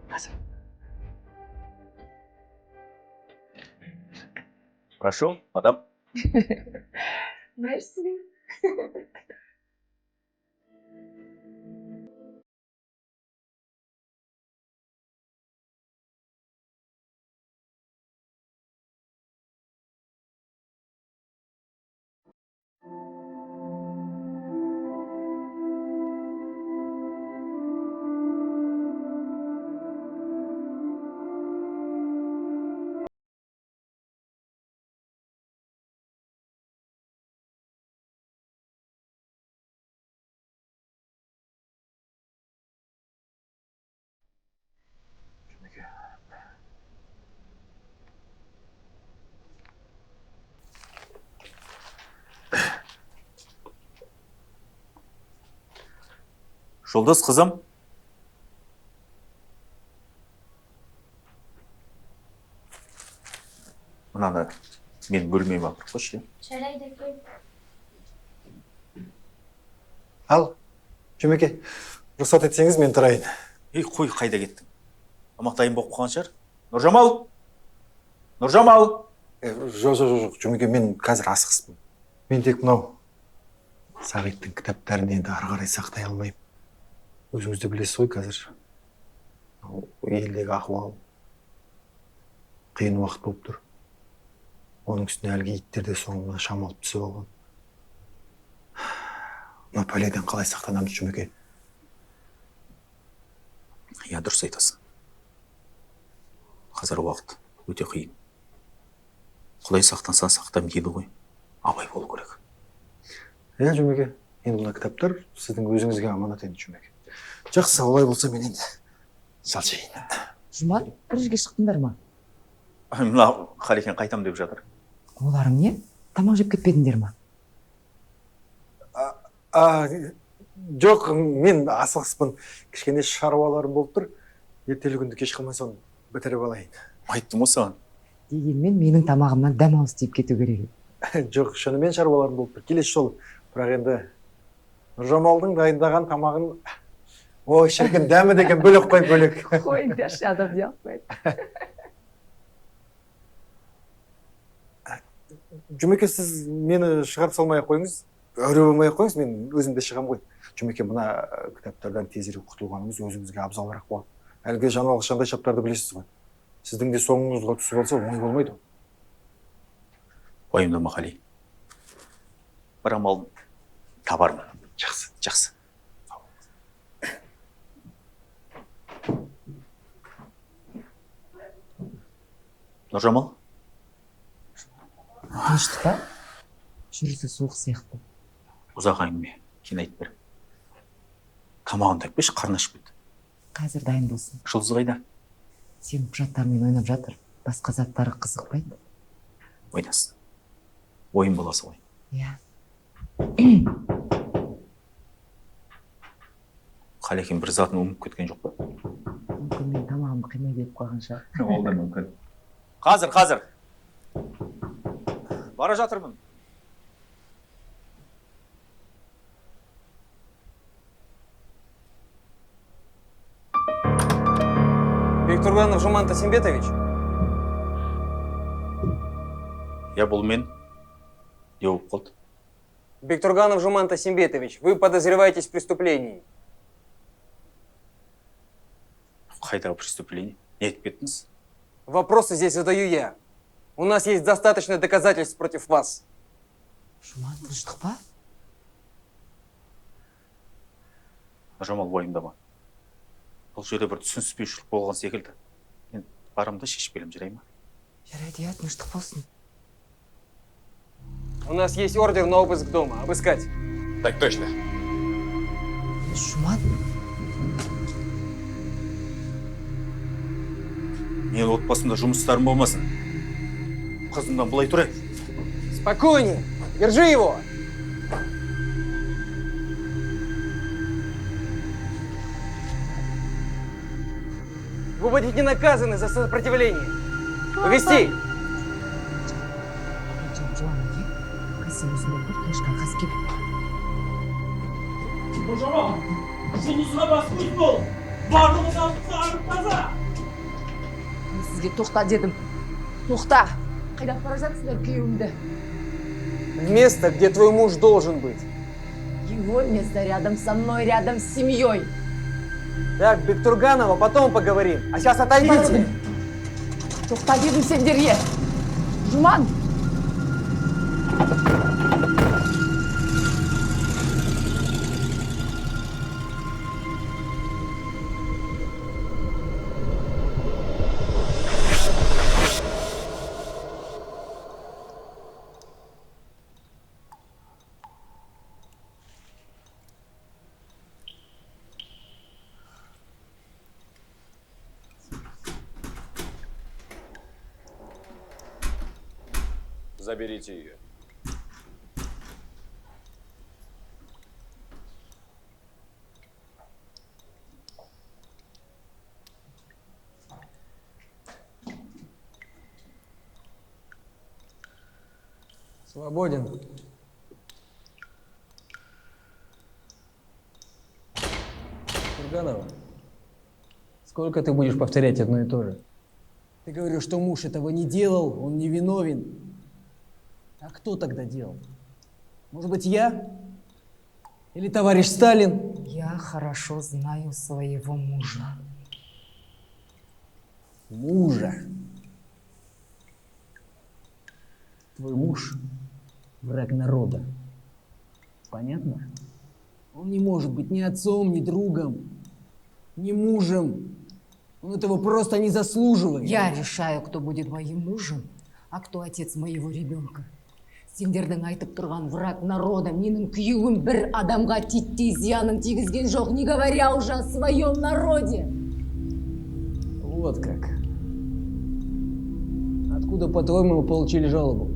Қазір. Прошу, мадам. Merci. Жұлдыз қызым. Мынаны мен бөлмеме апарып қойшы. Жарайды, кел. Ал, Жұмеке, рұқсат етсеңіз мен тұрайын. Қой, қайда кеттің? Тамақ дайын болып қалған шығар. Нұржамал! Нұржамал! Жоқ, Жұмеке, мен қазір асығыспын. Мен тек мынау Сағиттің кітаптарын енді ары қарай сақтай алмаймын. Өзіңізді білесіз ғой қазір. Елдегі ахуал қиын уақыт болып тұр. Оның үстіне әлгі иттер де соңына шамалып түсіп алған. Мына пәледен қалай сақтанамыз, Жұмеке? Я дұрыс айтасың. Қазір уақыт өте қиын. Құдай сақтансан сақтам дейді ғой. Абай болу керек. Жұмеке, енді мына кітаптар сіздің өзіңізге аманат енді, Жұмеке. Жақсы, олай болса мен енді шалшайын. Жұмат, бір жерге шықтыңдар ма? Мына Қалекен қайтам деп жатыр. Оларың не? Тамақ жеп кетпедіңдер ма? Жоқ, мен асығыспын. Кішкене шаруаларым болып тұр. Ертелі күнді кеш қылмай соны бітіріп алайын. Айттым ғой саған. Дегенмен менің тамағымнан дәм алыс тиіп кету керек. Жоқ, шынымен шаруаларым болып тұр. Келесі жолы. Бірақ енді Нұржамалдың дайындаған тамағын ой, шіркін, дәмі деген бөлек қой, бөлек. Қойыңдаршы, адам жақпайды. Жұмеке, сіз мені шығарып салмай қойыңыз, әуре болмай қойыңыз, мен өзім де шығам ғой. Жұмеке, мына кітаптардан тезірек құтылғаныңыз өзіңізге абзалырақ болады. Әлгі жаңалық шандай шаптарды білесіз ғой. Сіздің де соңыңызға түсіп алса, оңай болмайды. Уайымдама, Қали. Бір амалын табармын. Жақсы. Нұржамал? Тыныштық па? Жүрісі суық сияқты. Ұзақ әңгіме, кейін айтып бер. Тамағын тәкпеш, қарны ашып кетті. Қазір дайын болсын. Жұлдыз қайда? Сенің құжаттарымен ойнап жатыр. Басқа заттары қызықпайды. Ойнасын. Ойын боласы ғой. Иә. Қалекен бір затын ұмытып кеткен жоқ па? Мүмкін мен тамағымды қимай беріп қойған шығар. Ол да мүмкін. Қазір. Бара жатырмын. Бектурганов Жуман Тасимбетович? Я бұл мен. Не болып қалды? Бектурганов Жуман Тасимбетович, вы подозреваетесь в преступлении. Қайдағы преступление? Не етіп кеттіңіз? Вопросы здесь задаю я. У нас есть достаточно доказательств против вас. Жұман, тыныштық па? Нұржамал, уайымдама. Бұл жерде бір түсініспеушілік болған секілді. Мен барымды шешіп келем, жарай ма? Жарайды, иә, тыныштық болсын. У нас есть ордер на обыск дома. Обыскать. Так точно. Жұман, Мен отбасымда жұмыстарым болмасын. Қызымдан бұлай тұрай. Спокойнее. Держи его. Вы будете не наказаны за сопротивление. Увести. Жұман, не? Қайсы өзінде бір тыныштан қас келіп. Нұржамал, жұлдызға бас көз бол. барлығынан барлық таза. Мен сізге тоқта дедім. Тоқта. Қайда бара жатсыздар күйеуімді? В место, где твой муж должен быть. Его место рядом со мной, рядом с семьей. Так, Бектурганова, потом поговорим. А сейчас отойдите. Тоқта дедім сендерге. Жұман! Заберите ее. Свободен. Турганова, сколько ты будешь повторять одно и то же? Ты говоришь, что муж этого не делал, он не виновен. А кто тогда делал? Может быть, я? Или товарищ Сталин? Я хорошо знаю своего мужа. Мужа. Твой муж – враг народа. Понятно? Он не может быть ни отцом, ни другом, ни мужем. Он этого просто не заслуживает. Я решаю, кто будет моим мужем, а кто отец моего ребенка. Сендердің айтып тұрған враг народа, менің күйеуім бір адамға титтей зиянын тигізген жоқ, не говоря уже о своем народе. Вот как. Откуда, по-твоему, вы получили жалобу?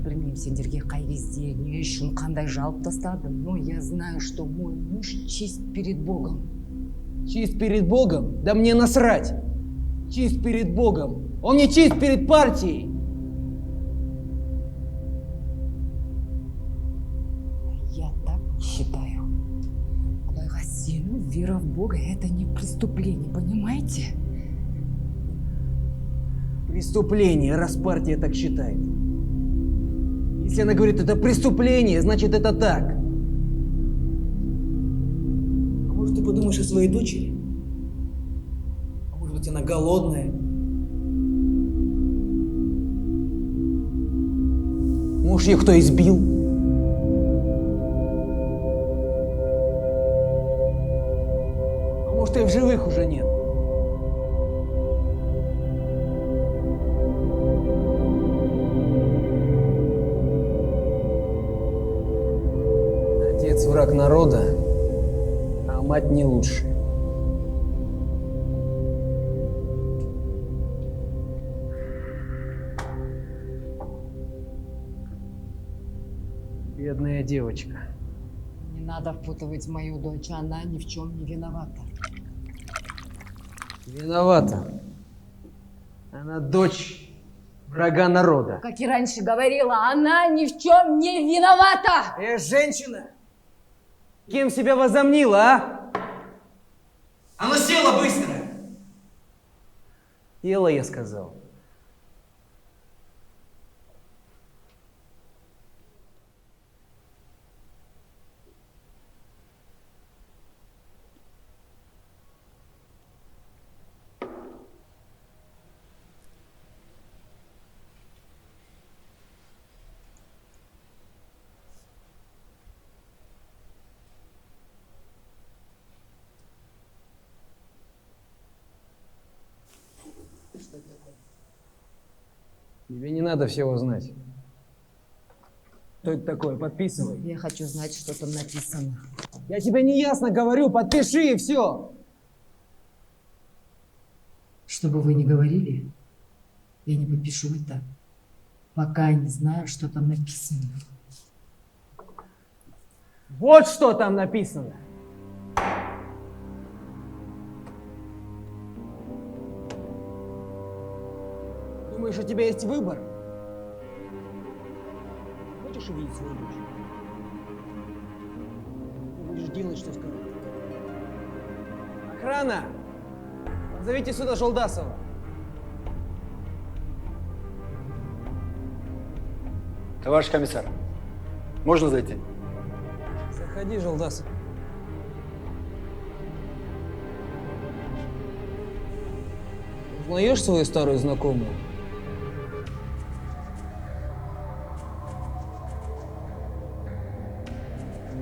Білмеймін сендерге қай кезде, не үшін, қандай жалоб тастадым, но я знаю, что мой муж чист перед Богом. Чист перед Богом? Да мне насрать! Чист перед Богом! Он не чист перед партией! Я так считаю. Құдайға сену, вера в Бога – это не преступление, понимаете? Преступление, раз партия так считает. Если она говорит, это преступление, значит, это так. А может, ты подумаешь о своей дочери? А может быть, она голодная? Может, ее кто избил? А может, и в живых уже нет? Отец враг народа, а мать не лучше. Бедная девочка. Не надо впутывать мою дочь, она ни в чем не виновата. Виновата. Она дочь врага народа. Как и раньше говорила, она ни в чем не виновата! Женщина! Кем себя возомнила, а? А ну села быстро! Села, я сказал. Тебе не надо всего знать. Что это такое? Подписывай. Я хочу знать, что там написано. Я тебе неясно говорю, подпиши и все. Что бы вы ни говорили, я не подпишу это, пока не знаю, что там написано. Вот что там написано. Думаешь, у тебя есть выбор? Хочешь увидеть свою дочь? Ты будешь делать, что скажут. А Охрана! Позовите сюда Жолдасова. Товарищ комиссар, можно зайти? Заходи, Жолдасов. Узнаешь свою старую знакомую?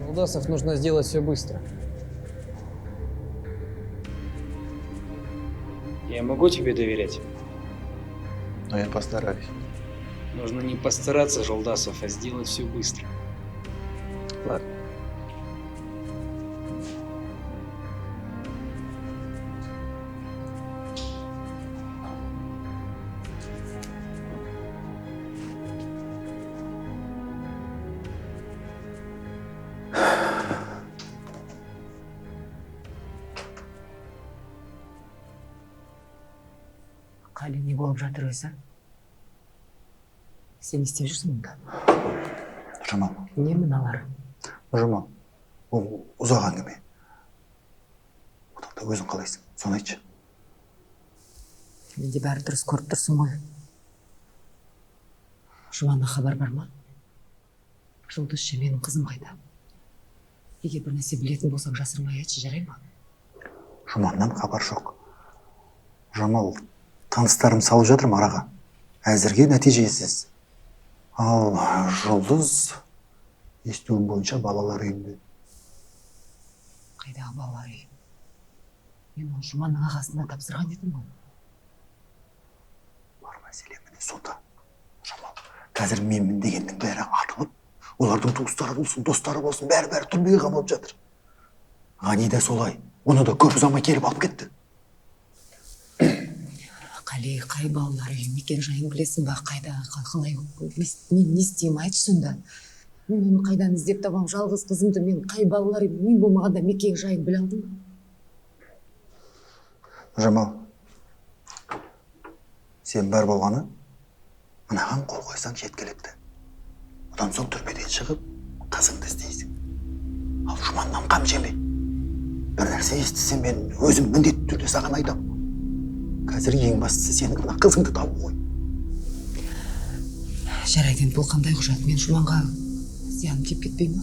Жолдасов, нужно сделать все быстро. Я могу тебе доверять? Но я постараюсь. Нужно не постараться, Жолдасов, а сделать все быстро. Ладно. Қали не болып жатыр өзі? Сен не істеп жүрсің мұнда? Жамал, Не мыналар? Жамал, ол ұзақ әңгіме. Одан да өзің қалайсың, соны айтшы. Менде бәрі дұрыс көріп тұрсың ғой. Жұманнан хабар бар ма? Жұлдызшы, менің қызым қайда? Егер бір нәрсе білетін болсаң жасырмай айтшы, жарай ма? Жұманнан хабар жоқ. Жамал, таныстарым салып жатыр араға. Әзірге нәтижесіз. Ал Жұлдыз естуім бойынша балалар үйінде. Қайдағы балалар үйі? Мен ол Жұманның ағасына тапсырған едім ғой. Бар мәселе міне сонда. Жамал, қазір менмін дегеннің бәрі атылып, олардың туыстары болсын, достары болсын, бәрі түрмеге қамалып жатыр. Ғани да солай. Оны да көп ұзамай келіп алып кетті. Қали, қай балалар үйі, мекен жайын білесің ба? Қайда, қалай, мен не істеймін, айтшы сонда. Мен оны қайдан іздеп табам, жалғыз қызымды, мен қай балалар үйі, мен болмағанда мекен жайын біле алдым ба? Жамал, сен бар болғаны, мынаған қол қойсаң жеткілікті. Одан соң түрмеден шығып, қызыңды іздейсің. Ал Жұманнан қам жеме. Бір нәрсе естісем, мен өзім міндетті түрде саған айтам. Қазір ең бастысы сенің мына қызыңды табу ғой. Жарайды, бұл қандай құжат? Мен Жұманға зияным тиіп кетпей ма?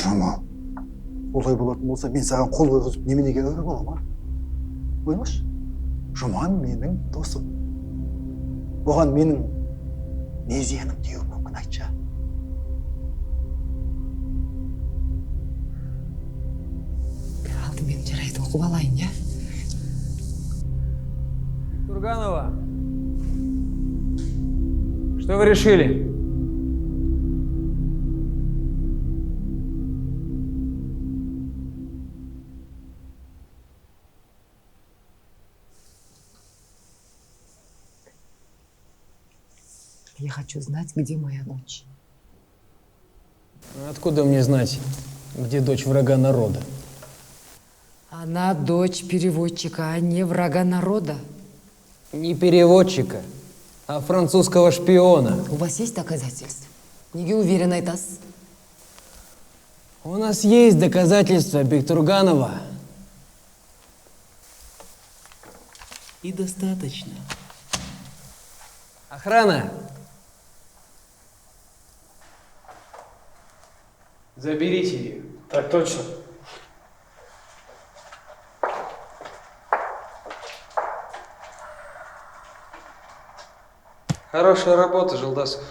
Жамал, олай болатын болса, мен саған қол қойғызып неменеге өлі бола ма? Қоймаш, Жұман менің досым. Оған менің не зияным тиюі мүмкін, айтшы. Алдымен жарайды, оқып алайын, я? Турганова, что вы решили? Я хочу знать, где моя дочь. Откуда мне знать, где дочь врага народа? Она дочь переводчика, а не врага народа. Не переводчика, а французского шпиона. У вас есть доказательства? Неге уверенно айтасыз? У нас есть доказательства, Бектурганова. И достаточно. Охрана! Заберите ее. Так точно. Хорошая работа, Жолдасов.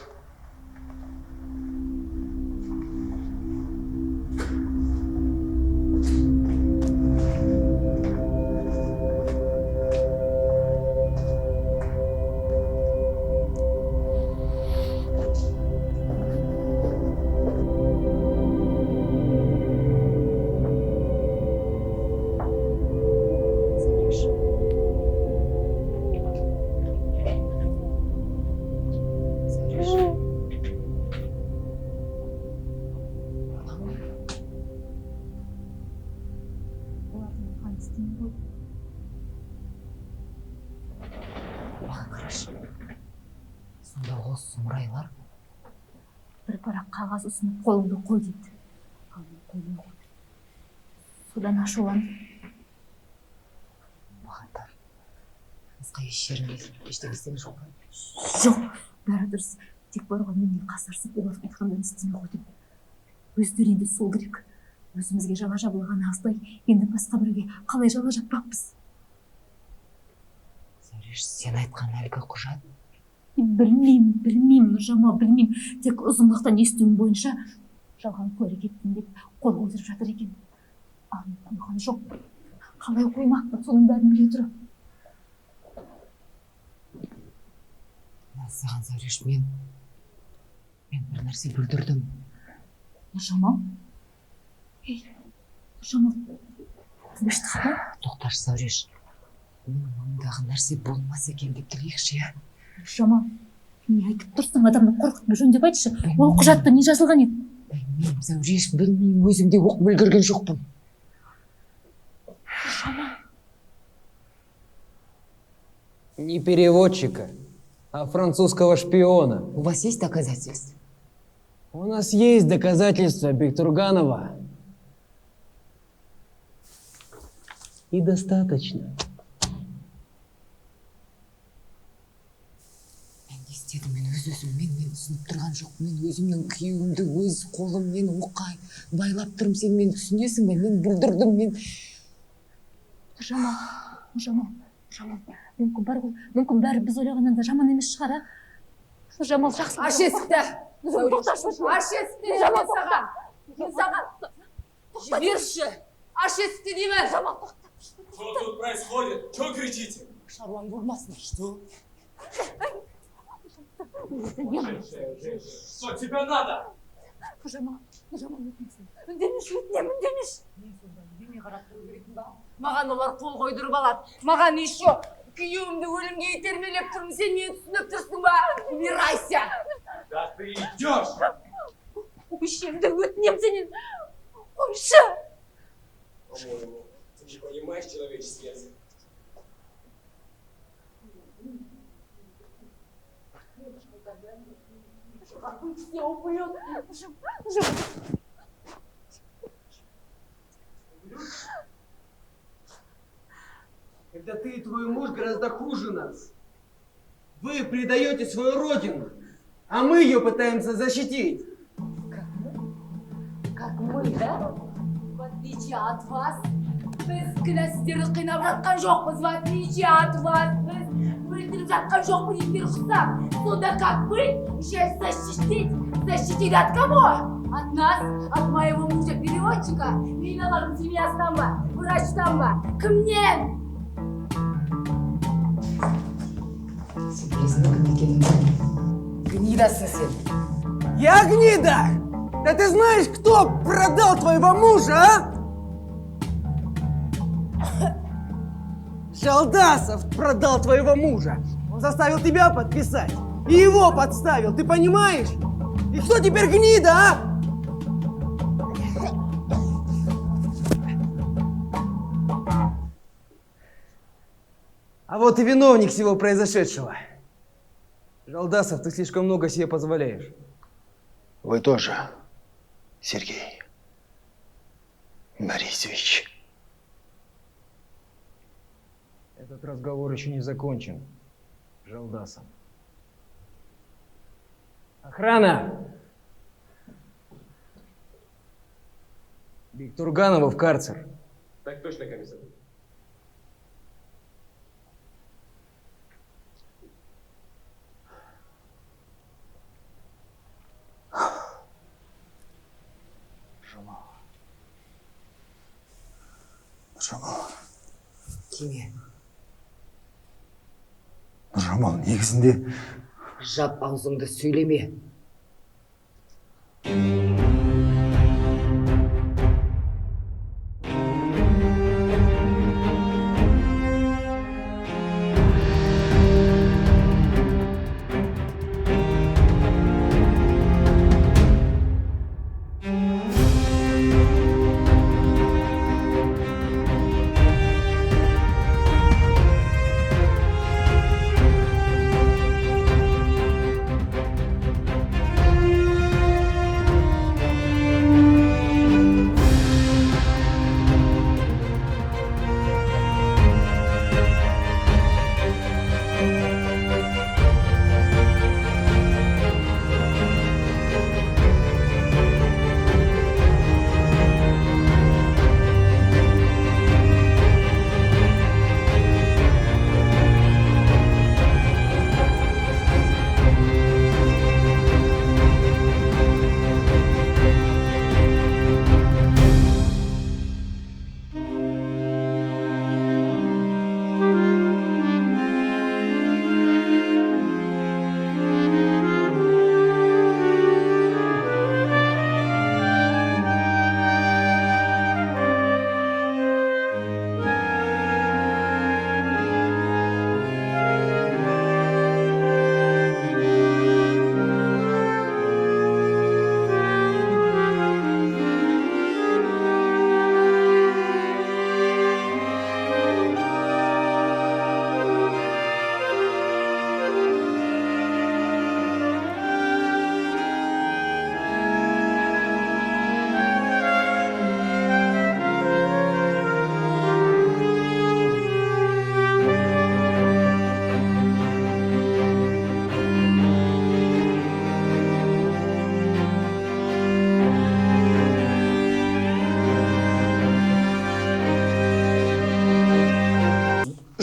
Хорошо. Сонда ол сұмырайлар. бір парақ қағаз ұсынып қолыңды қой дейді. Ал мен қоймай қойдым. Содан ашуланып басқа еш жеріңде ештеңе істеген жоқ па? жоқ, бәрі дұрыс. Тек бар ғой менен қасарысып олардың айтқандарын істемей қойдым. Өздері енді сол керек. Өзімізге жала жабылған аздай, енді басқа біреуге қалай жала жаппақпыз? Зәуреш, сен айтқан әлгі құжат? Білмеймін, Нұржамал, білмеймін. Тек ұзынлықтан естуім бойынша жалған куәлік еттім деп қол қойдырып жатыр екен. Ал мен қойған жоқ. Қалай қоймақпын, соның бәрін біле тұра. Саған, Зәуреш, мен бір нәрсе бүлдірдім. Нұржамал? Нұржамал, тыныштық па? Тоқташы, Зәуреш. Оның маңындағы нәрсе болмас екен деп тілейікші, иә? Нұржамал, не айтып тұрсың, адамды қорқытпа, жөндеп айтшы. Ол құжатта не жазылған еді? Білмеймін, Зәуреш, білмеймін, өзім де оқып үлгерген жоқпын. Не переводчика, а французского шпиона. У вас есть доказательства? У нас есть доказательства Бектурганова. И достаточно. Мен не істедім, мен түсініп тұрған жоқ. Мен өзімнің күйеуімді өз қолыммен оқай байлап тұрмын. Сен мені түсінесің бе? Мен бүлдірдім, мен... Нұржамал, мүмкін бар ғой, мүмкін бәрі біз ойлағаннан да жаман емес шығар, а? Нұржамал, жақсы. Аш есікті! Аш есікті! Мен саған! Жіберші! Аш есікті деймін! Жамал, тоқта! Что тут происходит? Чего кричите? Шаруаң болмасын. Что? Что тебе надо? Нұржамал, үндемеші, үндемеші. Маған олар қол қойдырып алады. Маған еще күйеуімді өлімге итермелеп тұрмын. Сен мені түсініп тұрсың ба? Убирайся! Да ты идешь! Өшемді өтінем сенен. Қойшы! По-моему, ты не понимаешь человеческий язык. Все упылен. Когда ты и твой муж гораздо хуже нас. Вы предаете свою родину, а мы ее пытаемся защитить. Как мы, да? В отличие от вас, біз кінәсіздерді қинап жатқан жоқпыз. В отличие от вас, біз өлтіріп жатқан жоқпыз. Егер ұқсам, сонда как вы еще защитить от кого? От нас, от моего мужа-переводчика, Миналардың семьясынан ба, врачтан ба, кімнен? Сен білесің кім екенін? Гнидасың сен. Я гнида! Да ты знаешь, кто продал твоего мужа, а? Жалдасов продал твоего мужа. Он заставил тебя подписать. И его подставил, ты понимаешь? И кто теперь гнида, а? А вот и виновник всего произошедшего. Жалдасов, ты слишком много себе позволяешь. Вы тоже, Сергей Борисович. Этот разговор еще не закончен, Жалдасов. Охрана! Бектурганова в карцер. Так точно, комиссар. Нұржамал, Тиме, Нұржамал, негізінде жап аузыңды сөйлеме.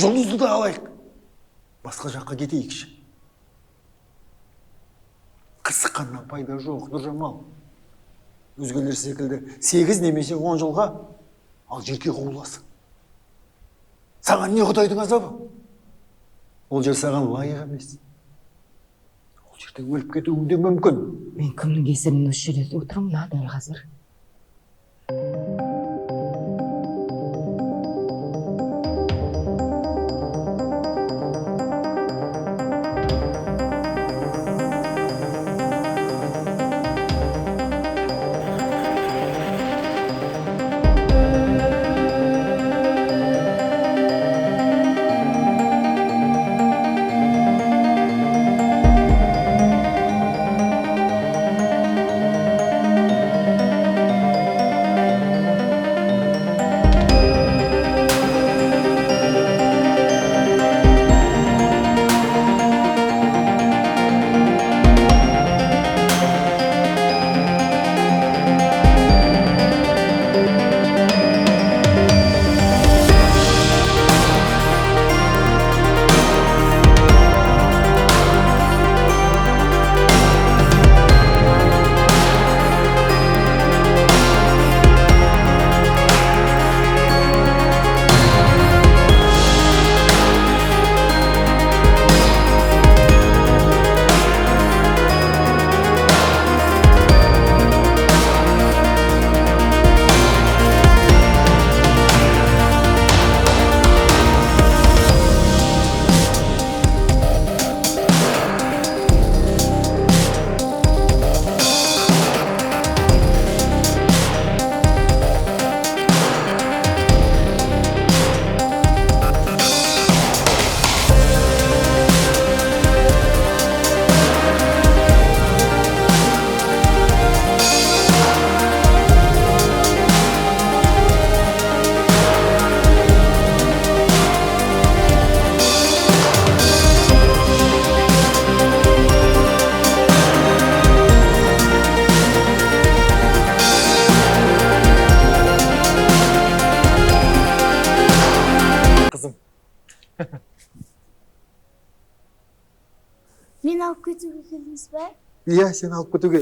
жұлдызды да алайық. Басқа жаққа кетейікші. Қырсыққаннан пайда жоқ, Нұржамал. Өзгелер секілді 8 немесе 10 жылға ал жерге қуыласың. Саған не Құдайдың азабы? Ол жер саған лайық емес. Ол жерде өліп кетуің де мүмкін. Мен кімнің кесірінен осы жерде отырмын дәл қазір? Мені алып кетуге келдіңіз бе? Иә, сен алып кетуге.